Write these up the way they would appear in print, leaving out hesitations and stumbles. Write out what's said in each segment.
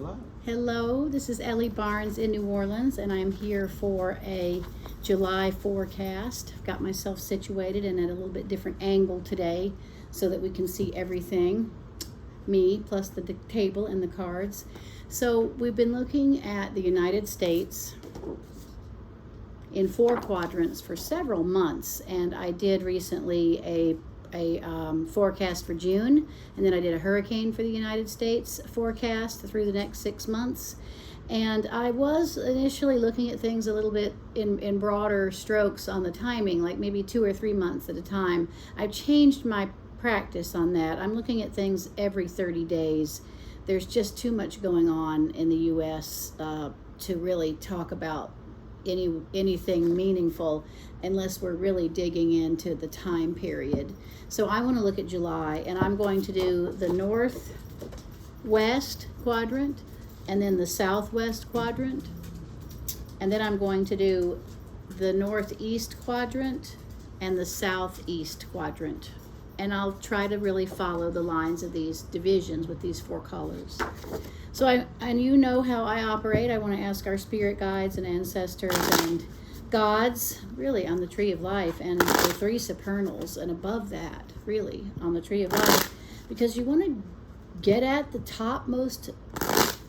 live. Hello, this is Ellie Barnes in New Orleans, and I'm here for a July forecast. I've got myself situated and at a little bit different angle today so that we can see everything, me plus the table and the cards. So we've been looking at the United States in four quadrants for several months, and I did recently a forecast for June, and then I did a hurricane for the United States forecast through the next 6 months. And I was initially looking at things a little bit in broader strokes on the timing, like maybe 2 or 3 months at a time. I've changed my practice on that. I'm looking at things every 30 days. There's just too much going on in the U.S. To really talk about anything meaningful unless we're really digging into the time period. So I want to look at July, and I'm going to do the northwest quadrant and then the southwest quadrant, and then I'm going to do the northeast quadrant and the southeast quadrant, and I'll try to really follow the lines of these divisions with these four colors. So and you know how I operate. I want to ask our spirit guides and ancestors and gods, really, on the tree of life, and the three supernals, and above that, really, on the tree of life, because you want to get at the topmost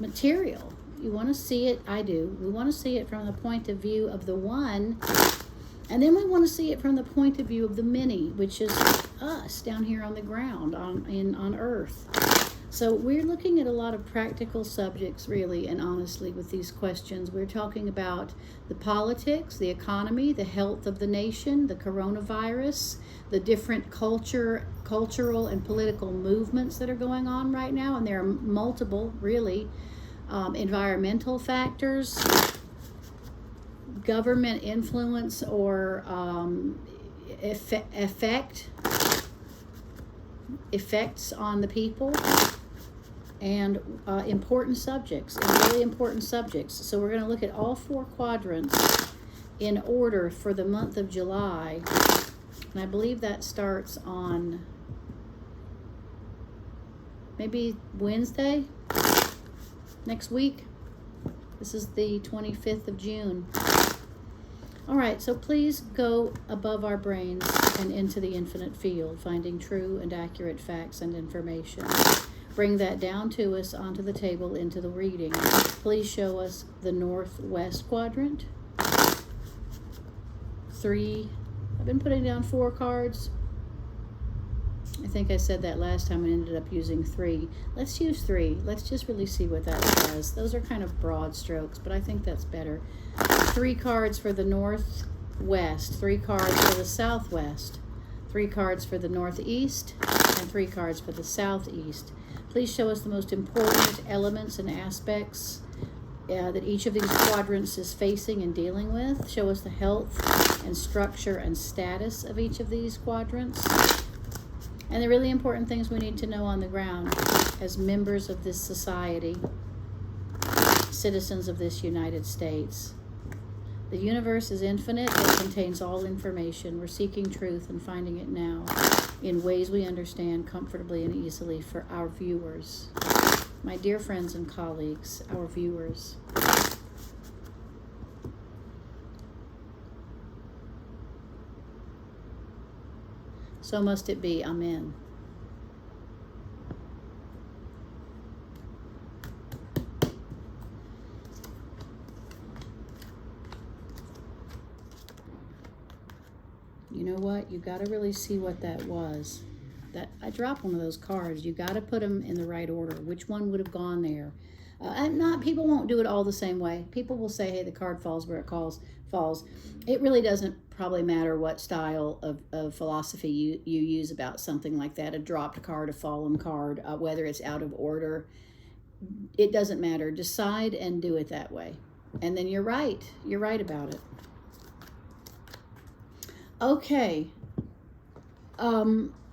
material. You want to see it, I do. We want to see it from the point of view of the one, and then we want to see it from the point of view of the many, which is us down here on the ground, on Earth. So we're looking at a lot of practical subjects, really, and honestly, with these questions. We're talking about the politics, the economy, the health of the nation, the coronavirus, the different cultural and political movements that are going on right now, and there are multiple, really, environmental factors, government influence or effects on the people, and important subjects, and really important subjects. So we're going to look at all four quadrants in order for the month of July, and I believe that starts on maybe Wednesday next week. This is the 25th of June. All right, so please go above our brains and into the infinite field, finding true and accurate facts and information. Bring that down to us onto the table into the reading. Please show us the northwest quadrant. 3, I've been putting down 4 cards. I think I said that last time and ended up using 3. Let's use 3. Let's just really see what that says. Those are kind of broad strokes, but I think that's better. 3 cards for the northwest, 3 cards for the southwest, 3 cards for the northeast, and 3 cards for the southeast. Please show us the most important elements and aspects that each of these quadrants is facing and dealing with. Show us the health and structure and status of each of these quadrants, and the really important things we need to know on the ground as members of this society, citizens of this United States. The universe is infinite. It contains all information. We're seeking truth and finding it now in ways we understand comfortably and easily for our viewers. My dear friends and colleagues, our viewers. So must it be. Amen. You know what? You got to really see what that was. That I dropped one of those cards. You got to put them in the right order. Which one would have gone there? People won't do it all the same way. People will say, hey, the card falls where it falls. It really doesn't probably matter what style of philosophy you use about something like that. A dropped card, a fallen card, whether it's out of order. It doesn't matter. Decide and do it that way. And then you're right. You're right about it. Okay.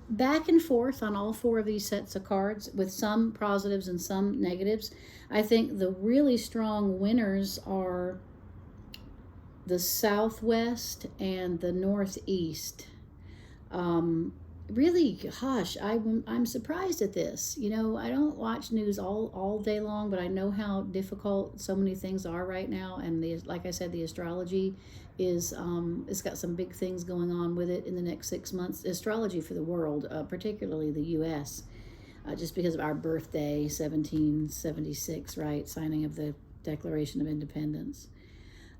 Back and forth on all 4 of these sets of cards, with some positives and some negatives. I think the really strong winners are the southwest and the northeast. really, gosh, I'm surprised at this. You know, I don't watch news all day long, but I know how difficult so many things are right now. And like I said, the astrology is it's got some big things going on with it in the next 6 months. Astrology for the world, particularly the U.S., just because of our birthday, 1776, right, signing of the Declaration of Independence.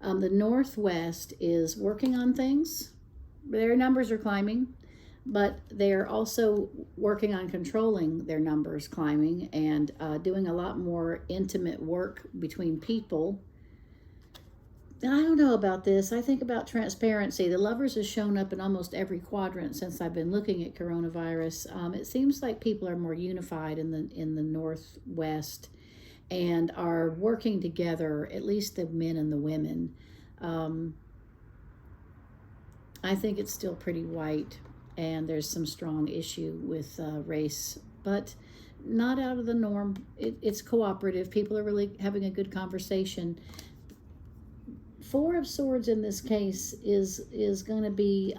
The Northwest is working on things. Their numbers are climbing, but they're also working on controlling their numbers climbing and doing a lot more intimate work between people. And I don't know about this. I think about transparency. The Lovers has shown up in almost every quadrant since I've been looking at coronavirus. It seems like people are more unified in the Northwest and are working together, at least the men and the women. I think it's still pretty white, and there's some strong issue with race, but not out of the norm. It's cooperative. People are really having a good conversation. Four of Swords in this case is going to be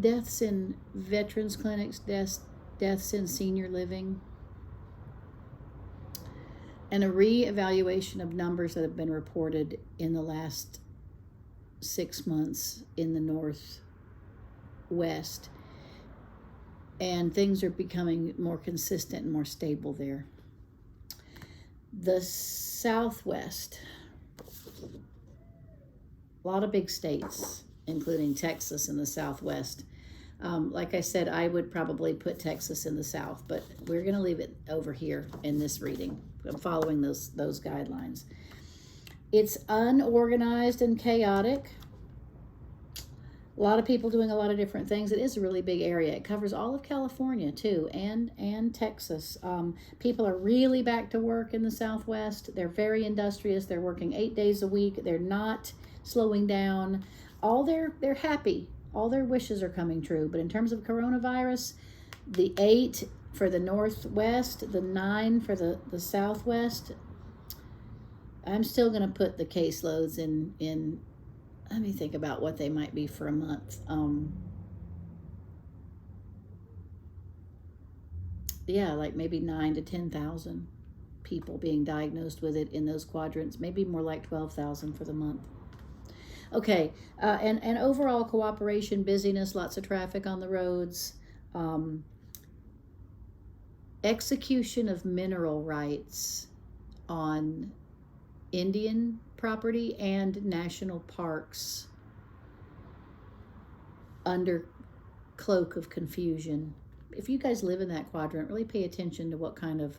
deaths in veterans clinics, deaths in senior living, and a re-evaluation of numbers that have been reported in the last 6 months in the Northwest. And things are becoming more consistent and more stable there. The Southwest, a lot of big states, including Texas in the Southwest. Like I said, I would probably put Texas in the South, but we're going to leave it over here in this reading. I'm following those guidelines. It's unorganized and chaotic. A lot of people doing a lot of different things. It is a really big area. It covers all of California too, and Texas. People are really back to work in the Southwest. They're very industrious. They're working 8 days a week. They're not slowing down. They're happy. All their wishes are coming true. But in terms of coronavirus, the 8 for the Northwest, the 9 for the Southwest. I'm still going to put the caseloads in. Let me think about what they might be for a month. Yeah, like maybe 9 to 10,000 people being diagnosed with it in those quadrants. Maybe more like 12,000 for the month. Okay, and overall cooperation, busyness, lots of traffic on the roads. Execution of mineral rights on Indian property and national parks under cloak of confusion. If you guys live in that quadrant, really pay attention to what kind of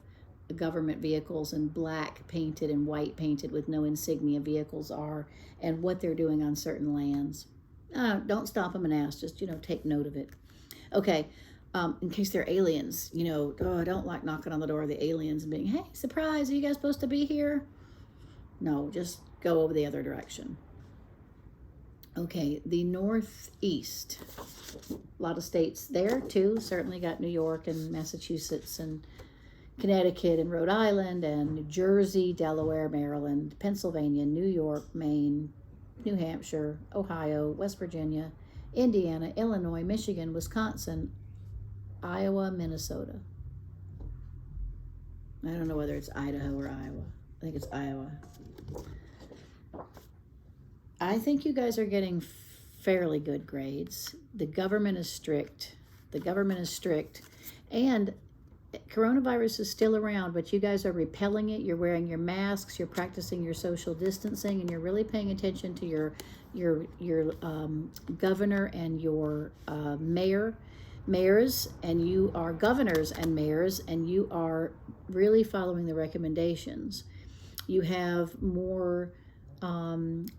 government vehicles and black painted and white painted with no insignia vehicles are and what they're doing on certain lands. Don't stop them and ask, just, take note of it. Okay, in case they're aliens, I don't like knocking on the door of the aliens and being, hey, surprise, are you guys supposed to be here? No, just go over the other direction. Okay, the Northeast. A lot of states there too. Certainly got New York and Massachusetts and Connecticut and Rhode Island and New Jersey, Delaware, Maryland, Pennsylvania, New York, Maine, New Hampshire, Ohio, West Virginia, Indiana, Illinois, Michigan, Wisconsin, Iowa, Minnesota. I don't know whether it's Idaho or Iowa. I think it's Iowa. I think you guys are getting fairly good grades. The government is strict. And coronavirus is still around, but you guys are repelling it. You're wearing your masks, you're practicing your social distancing, and you're really paying attention to your governor and your mayors, and you are governors and mayors, and you are really following the recommendations. You have more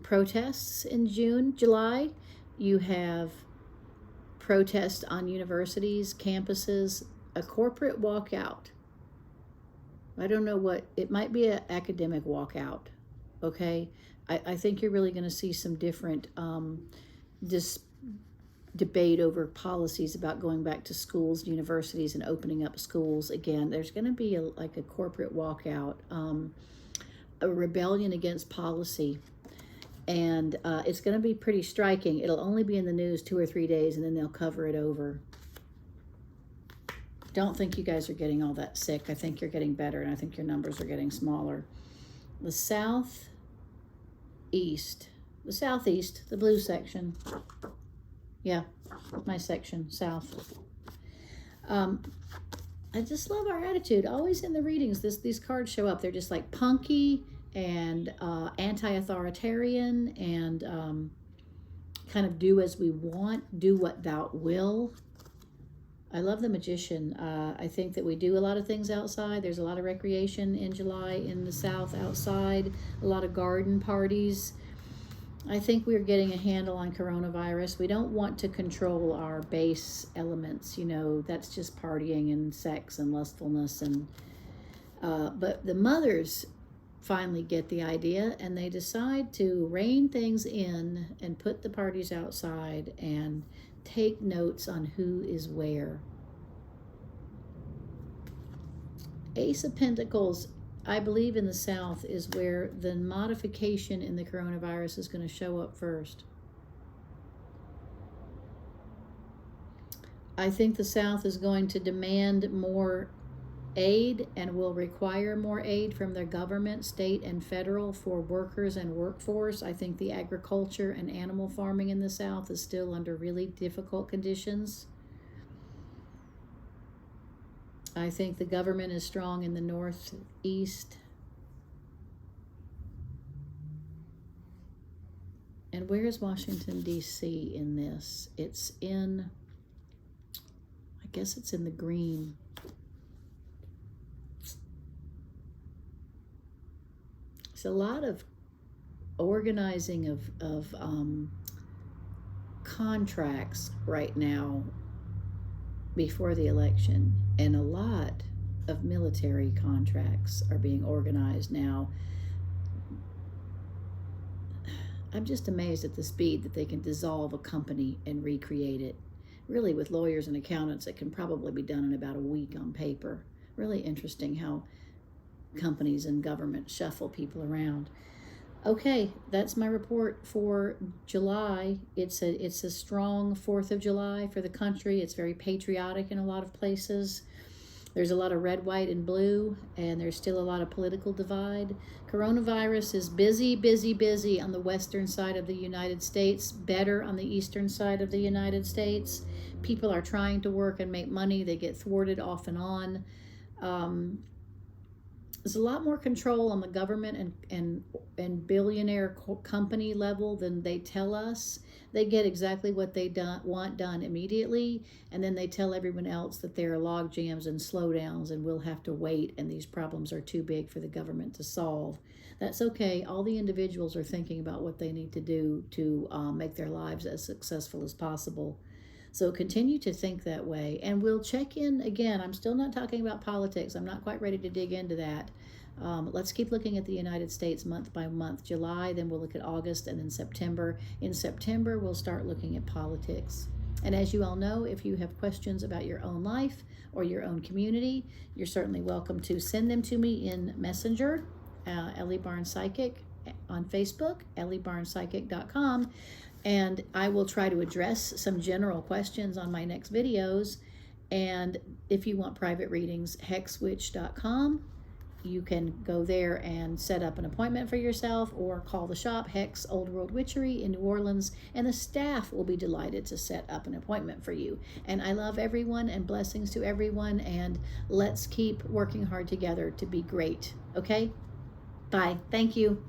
protests in July. You have protests on universities, campuses, a corporate walkout. I don't know what, it might be an academic walkout, okay? I think you're really going to see some different debate over policies about going back to schools, universities, and opening up schools again. There's going to be a corporate walkout. A rebellion against policy. And it's going to be pretty striking. It'll only be in the news 2 or 3 days, and then they'll cover it over. Don't think you guys are getting all that sick. I think you're getting better, and I think your numbers are getting smaller. The southeast, the blue section. Yeah, my section, south. I just love our attitude. Always in the readings, these cards show up. They're just like punky and anti-authoritarian and kind of do as we want, do what thou will. I love the Magician. I think that we do a lot of things outside. There's a lot of recreation in July in the South outside, a lot of garden parties. I think we're getting a handle on coronavirus. We don't want to control our base elements. You know, that's just partying and sex and lustfulness. And but the mothers finally get the idea, and they decide to rein things in and put the parties outside and take notes on who is where. Ace of Pentacles, I believe in the South, is where the modification in the coronavirus is going to show up first. I think the South is going to demand more aid and will require more aid from their government, state and federal, for workers and workforce. I think the agriculture and animal farming in the South is still under really difficult conditions. I think the government is strong in the Northeast. And where is Washington, D.C. in this? It's in, I guess it's in the green. It's a lot of organizing of contracts right now before the election, and a lot of military contracts are being organized now. I'm just amazed at the speed that they can dissolve a company and recreate it. Really, with lawyers and accountants, it can probably be done in about a week on paper. Really interesting how companies and government shuffle people around. Okay, that's my report for July. It's a strong 4th of July for the country. It's very patriotic in a lot of places. There's a lot of red, white, and blue, and there's still a lot of political divide. Coronavirus is busy, busy, busy on the western side of the United States, better on the eastern side of the United States. People are trying to work and make money. They get thwarted off and on. There's a lot more control on the government and billionaire company level than they tell us. They get exactly what they want done immediately, and then they tell everyone else that there are log jams and slowdowns and we'll have to wait, and these problems are too big for the government to solve. That's okay. All the individuals are thinking about what they need to do to make their lives as successful as possible. So continue to think that way. And we'll check in again. I'm still not talking about politics. I'm not quite ready to dig into that. Let's keep looking at the United States month by month. July, then we'll look at August, and then September. In September, we'll start looking at politics. And as you all know, if you have questions about your own life or your own community, you're certainly welcome to send them to me in Messenger, Ellie Barnes Psychic, on Facebook, elliebarnespsychic.com. And I will try to address some general questions on my next videos. And if you want private readings, hexwitch.com. You can go there and set up an appointment for yourself, or call the shop, Hex Old World Witchery in New Orleans, and the staff will be delighted to set up an appointment for you. And I love everyone, and blessings to everyone, and let's keep working hard together to be great. Okay? Bye. Thank you.